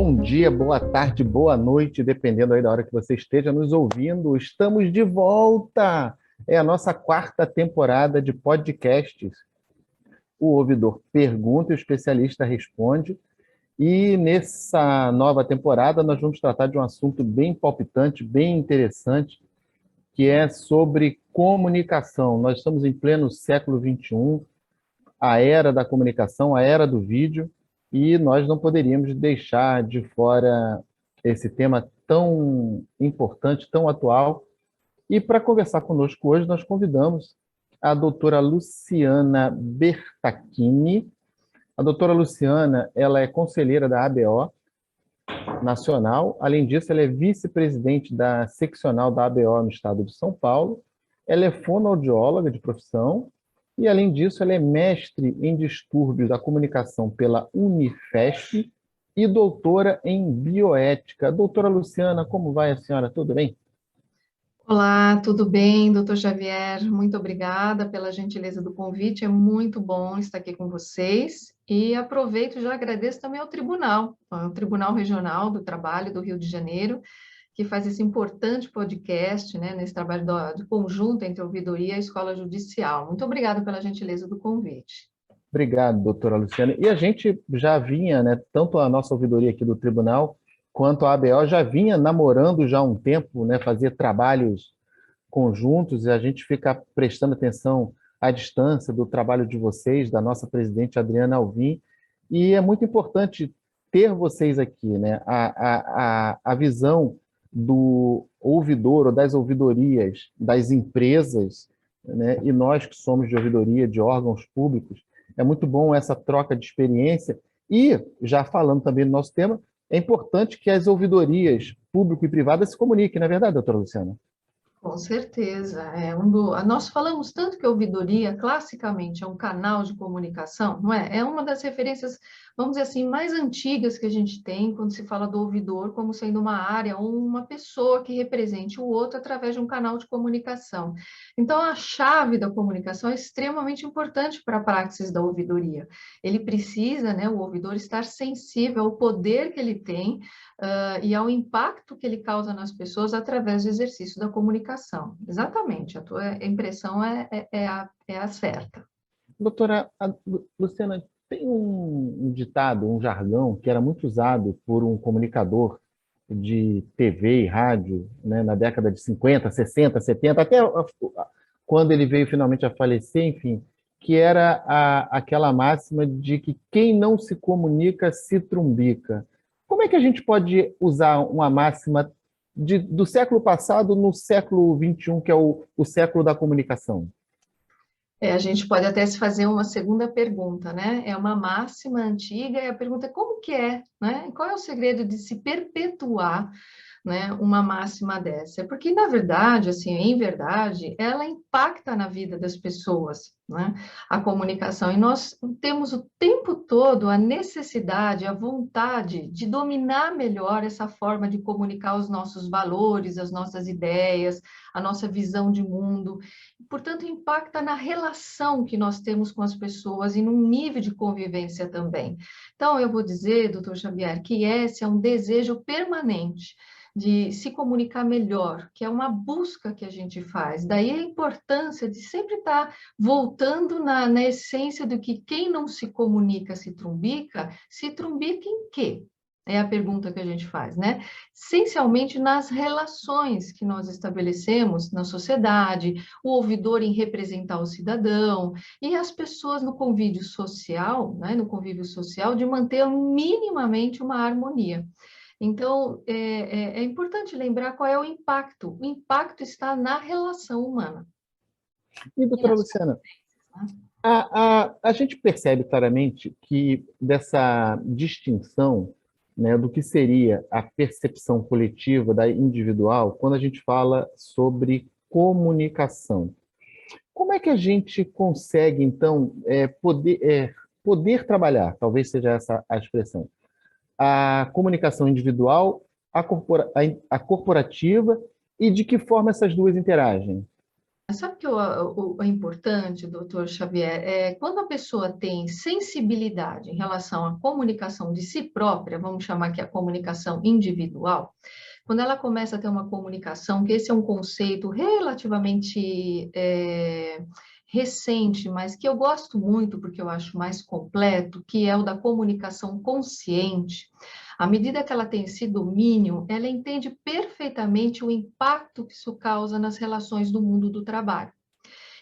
Bom dia, boa tarde, boa noite, dependendo aí da hora que você esteja nos ouvindo. Estamos de volta! É a nossa quarta temporada de podcasts. O ouvidor pergunta e o especialista responde. E nessa nova temporada nós vamos tratar de um assunto bem palpitante, bem interessante, que é sobre comunicação. Nós estamos em pleno século XXI, a era da comunicação, a era do vídeo, e nós não poderíamos deixar de fora esse tema tão importante, tão atual. E para conversar conosco hoje, nós convidamos a doutora Luciana Bertacchini. A doutora Luciana, ela é conselheira da ABO Nacional. Além disso, ela é vice-presidente da seccional da ABO no estado de São Paulo. Ela é fonoaudióloga de profissão e, além disso, ela é mestre em distúrbios da comunicação pela Unifesp e doutora em bioética. Doutora Luciana, como vai a senhora? Tudo bem? Olá, tudo bem, doutor Xavier? Muito obrigada pela gentileza do convite. É muito bom estar aqui com vocês. E aproveito e já agradeço também ao Tribunal Regional do Trabalho do Rio de Janeiro, que faz esse importante podcast, né, nesse trabalho de conjunto entre a ouvidoria e a escola judicial. Muito obrigada pela gentileza do convite. Obrigado, doutora Luciana. E a gente já vinha, né, tanto a nossa ouvidoria aqui do tribunal, quanto a ABO já vinha namorando já há um tempo, né, fazia trabalhos conjuntos, e a gente fica prestando atenção à distância do trabalho de vocês, da nossa presidente Adriana Alvim, e é muito importante ter vocês aqui, né? A visão do ouvidor ou das ouvidorias das empresas, né? E nós que somos de ouvidoria de órgãos públicos, é muito bom essa troca de experiência. E, já falando também do nosso tema, é importante que as ouvidorias público e privadas se comuniquem, não é verdade, doutora Luciana? Com certeza. Nós falamos tanto que a ouvidoria, classicamente, é um canal de comunicação, não é? É uma das referências, vamos dizer assim, mais antigas que a gente tem quando se fala do ouvidor como sendo uma área ou uma pessoa que represente o outro através de um canal de comunicação. Então, a chave da comunicação é extremamente importante para a praxis da ouvidoria. Ele precisa, né, o ouvidor, estar sensível ao poder que ele tem e ao impacto que ele causa nas pessoas através do exercício da comunicação. Exatamente, a tua impressão é a certa. Doutora Luciana, tem um ditado, um jargão que era muito usado por um comunicador de TV e rádio, né, na década de 50, 60, 70, até quando ele veio finalmente a falecer, enfim, que era aquela máxima de que quem não se comunica se trumbica. Como é que a gente pode usar uma máxima do século passado no século XXI, que é o século da comunicação? A gente pode até se fazer uma segunda pergunta, né? É uma máxima antiga e a pergunta é como que é, né? Qual é o segredo de se perpetuar, né, uma máxima dessa? Porque, na verdade, assim, em verdade, ela impacta na vida das pessoas, né? A comunicação. E nós temos o tempo todo a necessidade, a vontade de dominar melhor essa forma de comunicar os nossos valores, as nossas ideias, a nossa visão de mundo. Portanto, impacta na relação que nós temos com as pessoas e num nível de convivência também. Então, eu vou dizer, doutor Xavier, que esse é um desejo permanente de se comunicar melhor, que é uma busca que a gente faz. Daí a importância de sempre estar voltando na essência do que quem não se comunica se trumbica em quê? É a pergunta que a gente faz, né? Essencialmente nas relações que nós estabelecemos na sociedade, o ouvidor em representar o cidadão e as pessoas no convívio social, né? No convívio social, de manter minimamente uma harmonia. Então, é importante lembrar qual é o impacto. O impacto está na relação humana. E, E doutora nas Luciana, convivências, né? a gente percebe claramente que dessa distinção, né, do que seria a percepção coletiva da individual quando a gente fala sobre comunicação. Como é que a gente consegue, então, poder trabalhar, talvez seja essa a expressão, a comunicação individual, a corporativa, e de que forma essas duas interagem? Sabe que o importante, doutor Xavier, é quando a pessoa tem sensibilidade em relação à comunicação de si própria, vamos chamar que a comunicação individual, quando ela começa a ter uma comunicação, que esse é um conceito relativamente recente, mas que eu gosto muito porque eu acho mais completo, que é o da comunicação consciente. À medida que ela tem esse domínio, ela entende perfeitamente o impacto que isso causa nas relações do mundo do trabalho.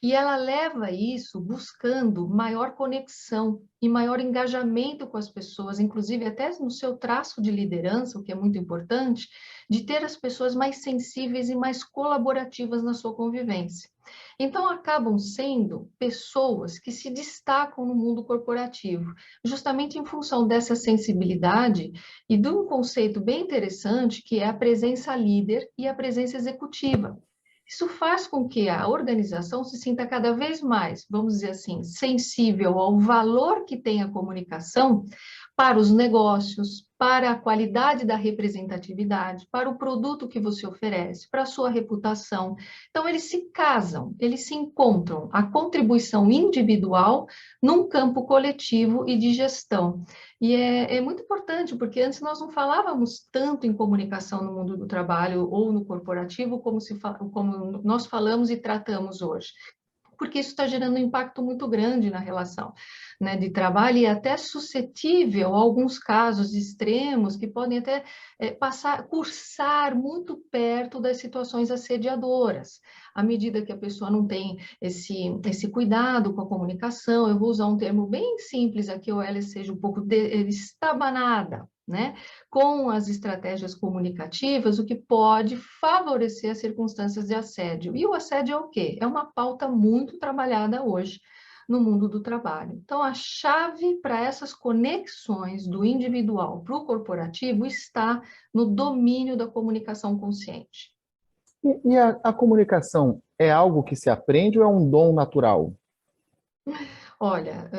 E ela leva isso buscando maior conexão e maior engajamento com as pessoas, inclusive até no seu traço de liderança, o que é muito importante, de ter as pessoas mais sensíveis e mais colaborativas na sua convivência. Então, acabam sendo pessoas que se destacam no mundo corporativo, justamente em função dessa sensibilidade e de um conceito bem interessante, que é a presença líder e a presença executiva. Isso faz com que a organização se sinta cada vez mais, vamos dizer assim, sensível ao valor que tem a comunicação para os negócios, para a qualidade da representatividade, para o produto que você oferece, para a sua reputação. Então, eles se casam, eles se encontram, a contribuição individual num campo coletivo e de gestão. E é muito importante, porque antes nós não falávamos tanto em comunicação no mundo do trabalho ou no corporativo como nós falamos e tratamos hoje, porque isso está gerando um impacto muito grande na relação, né, de trabalho e até suscetível a alguns casos extremos que podem até cursar muito perto das situações assediadoras. À medida que a pessoa não tem esse cuidado com a comunicação, eu vou usar um termo bem simples aqui, ou ela seja um pouco estabanada, né, com as estratégias comunicativas, o que pode favorecer as circunstâncias de assédio. E o assédio é o quê? É uma pauta muito trabalhada hoje no mundo do trabalho. Então, a chave para essas conexões do individual para o corporativo está no domínio da comunicação consciente. E a comunicação é algo que se aprende ou é um dom natural? Olha,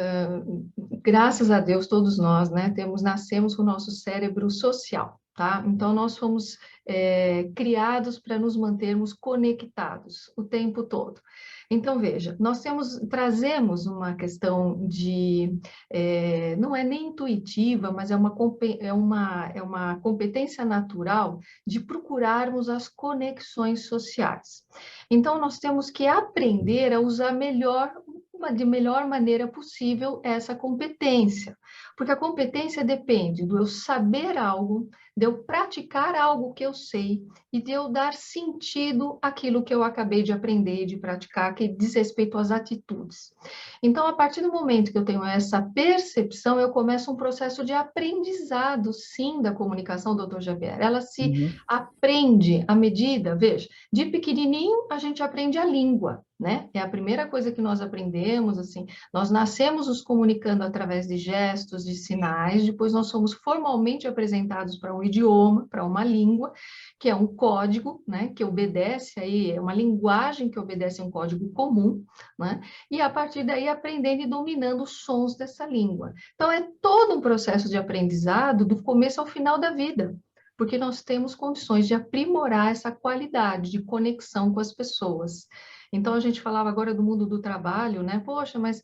graças a Deus, todos nós, né, nascemos com o nosso cérebro social, tá? Então, nós fomos criados para nos mantermos conectados o tempo todo. Então, veja, trazemos uma questão não é nem intuitiva, mas é uma competência natural de procurarmos as conexões sociais. Então, nós temos que aprender a usar de melhor maneira possível essa competência, porque a competência depende do eu saber algo, de eu praticar algo que eu sei e de eu dar sentido àquilo que eu acabei de aprender e de praticar, que diz respeito às atitudes. Então, a partir do momento que eu tenho essa percepção, eu começo um processo de aprendizado, sim, da comunicação, doutor Javier. Ela se Uhum. aprende à medida, veja, de pequenininho a gente aprende a língua, né? É a primeira coisa que nós aprendemos, assim, nós nascemos nos comunicando através de gestos, de sinais, depois nós somos formalmente apresentados para um idioma, para uma língua, que é um código, né, que obedece aí, é uma linguagem que obedece a um código comum, né? E a partir daí aprendendo e dominando os sons dessa língua. Então é todo um processo de aprendizado do começo ao final da vida, porque nós temos condições de aprimorar essa qualidade de conexão com as pessoas. Então, a gente falava agora do mundo do trabalho, né? Poxa, mas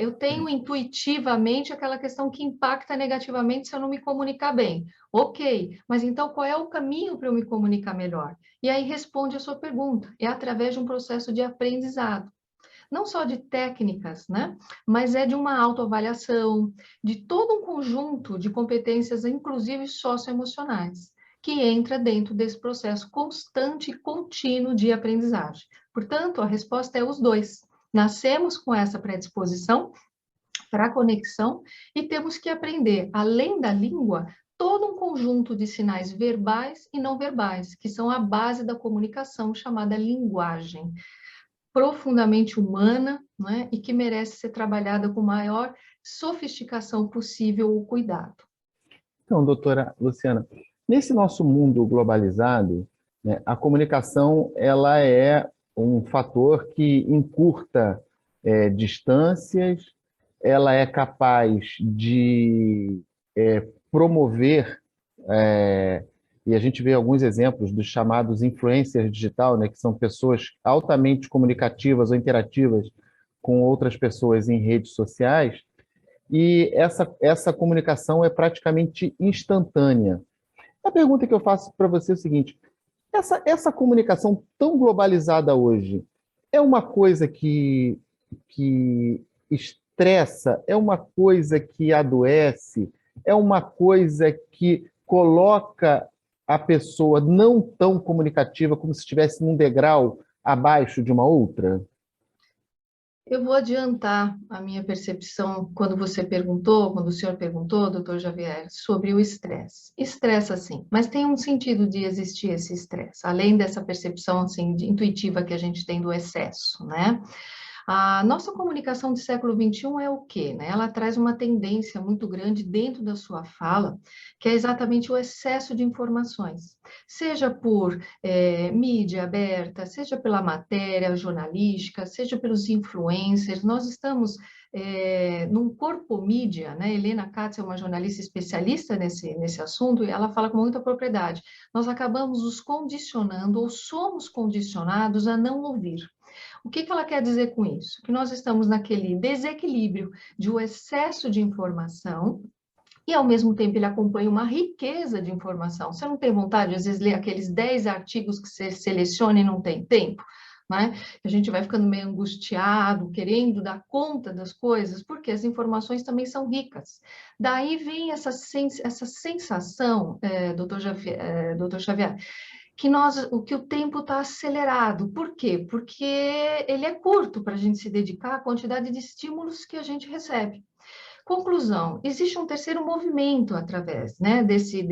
eu tenho intuitivamente aquela questão que impacta negativamente se eu não me comunicar bem. Ok, mas então qual é o caminho para eu me comunicar melhor? E aí responde a sua pergunta, é através de um processo de aprendizado. Não só de técnicas, né? Mas é de uma autoavaliação, de todo um conjunto de competências, inclusive socioemocionais, que entra dentro desse processo constante e contínuo de aprendizagem. Portanto, a resposta é os dois. Nascemos com essa predisposição para a conexão e temos que aprender, além da língua, todo um conjunto de sinais verbais e não verbais, que são a base da comunicação, chamada linguagem, profundamente humana, né, e que merece ser trabalhada com maior sofisticação possível o cuidado. Então, doutora Luciana, nesse nosso mundo globalizado, né, a comunicação ela é um fator que encurta distâncias, ela é capaz de promover e a gente vê alguns exemplos dos chamados influencers digital, né, que são pessoas altamente comunicativas ou interativas com outras pessoas em redes sociais, e essa comunicação é praticamente instantânea. A pergunta que eu faço para você é o seguinte: essa comunicação tão globalizada hoje é uma coisa que estressa, é uma coisa que adoece, é uma coisa que coloca a pessoa não tão comunicativa como se estivesse num degrau abaixo de uma outra? Eu vou adiantar a minha percepção quando você perguntou, quando o senhor perguntou, doutor Javier, sobre o estresse. Estressa, sim, mas tem um sentido de existir esse estresse, além dessa percepção assim, intuitiva que a gente tem do excesso, né? A nossa comunicação do século XXI é o quê? Né? Ela traz uma tendência muito grande dentro da sua fala, que é exatamente o excesso de informações, seja por mídia aberta, seja pela matéria jornalística, seja pelos influencers. Nós estamos num corpo mídia, né? Helena Katz é uma jornalista especialista nesse assunto e ela fala com muita propriedade. Nós acabamos nos condicionando ou somos condicionados a não ouvir. O que ela quer dizer com isso? Que nós estamos naquele desequilíbrio de um excesso de informação e, ao mesmo tempo, ele acompanha uma riqueza de informação. Você não tem vontade, às vezes, ler aqueles 10 artigos que você seleciona e não tem tempo? Né? A gente vai ficando meio angustiado, querendo dar conta das coisas, porque as informações também são ricas. Daí vem essa sensação, doutor Xavier, que o tempo está acelerado. Por quê? Porque ele é curto para a gente se dedicar à quantidade de estímulos que a gente recebe. Conclusão, existe um terceiro movimento através, né, desse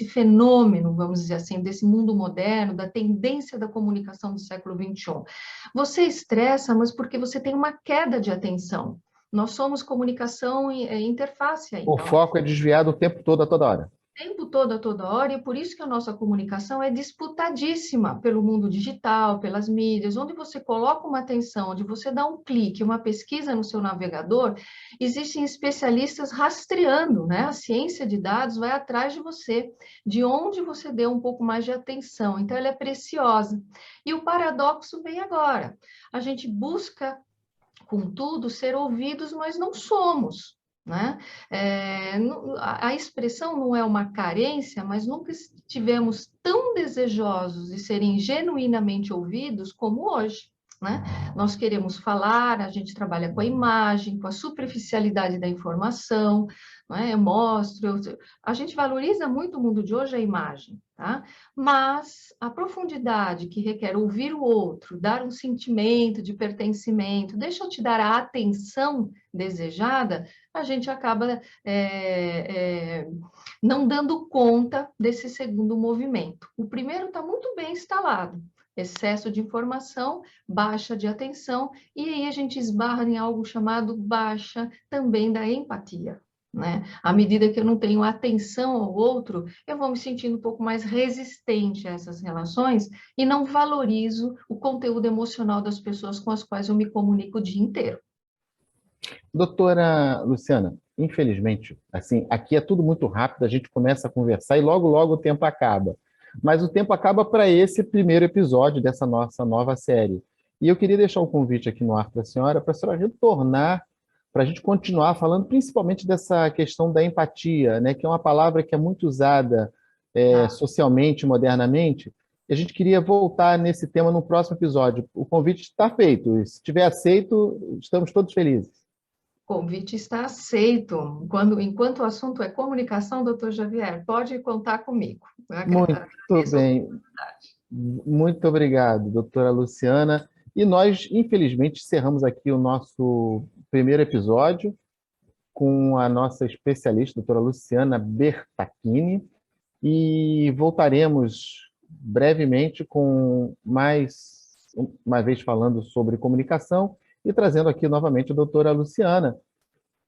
fenômeno, vamos dizer assim, desse mundo moderno, da tendência da comunicação do século XXI. Você estressa, mas porque você tem uma queda de atenção. Nós somos comunicação e interface O ainda. foco é desviado o tempo todo, a toda hora. Tempo todo, a toda hora, e por isso que a nossa comunicação é disputadíssima pelo mundo digital, pelas mídias, onde você coloca uma atenção, onde você dá um clique, uma pesquisa no seu navegador, existem especialistas rastreando, né? A ciência de dados vai atrás de você, de onde você deu um pouco mais de atenção, então ela é preciosa. E o paradoxo vem agora, a gente busca, contudo, ser ouvidos, mas não somos. Né? A expressão não é uma carência, mas nunca estivemos tão desejosos de serem genuinamente ouvidos como hoje. Né? Nós queremos falar, a gente trabalha com a imagem, com a superficialidade da informação, não é? Eu mostro, a gente valoriza muito o mundo de hoje a imagem, tá? Mas a profundidade que requer ouvir o outro, dar um sentimento de pertencimento, deixa eu te dar a atenção desejada, a gente acaba não dando conta desse segundo movimento. O primeiro está muito bem instalado, excesso de informação, baixa de atenção, e aí a gente esbarra em algo chamado baixa também da empatia. Né? À medida que eu não tenho atenção ao outro, eu vou me sentindo um pouco mais resistente a essas relações e não valorizo o conteúdo emocional das pessoas com as quais eu me comunico o dia inteiro. Doutora Luciana, infelizmente, assim, aqui é tudo muito rápido, a gente começa a conversar e logo, logo o tempo acaba. Mas o tempo acaba para esse primeiro episódio dessa nossa nova série. E eu queria deixar um convite aqui no ar para a senhora retornar, para a gente continuar falando principalmente dessa questão da empatia, né, que é uma palavra que é muito usada socialmente, modernamente, e a gente queria voltar nesse tema no próximo episódio. O convite está feito, e se estiver aceito, estamos todos felizes. O convite está aceito. Enquanto o assunto é comunicação, doutor Javier, pode contar comigo. Eu Muito agradeço a bem. oportunidade. Muito obrigado, doutora Luciana. E nós, infelizmente, encerramos aqui o nosso primeiro episódio com a nossa especialista, doutora Luciana Bertacchini, e voltaremos brevemente com mais uma vez falando sobre comunicação e trazendo aqui novamente a doutora Luciana,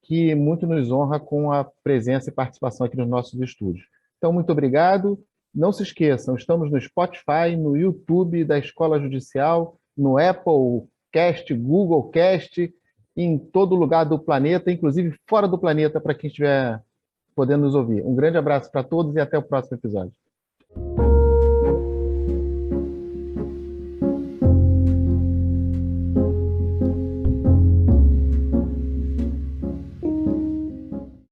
que muito nos honra com a presença e participação aqui nos nossos estúdios. Então, muito obrigado. Não se esqueçam, estamos no Spotify, no YouTube da Escola Judicial, no Apple Cast, Google Cast, em todo lugar do planeta, inclusive fora do planeta, para quem estiver podendo nos ouvir. Um grande abraço para todos e até o próximo episódio.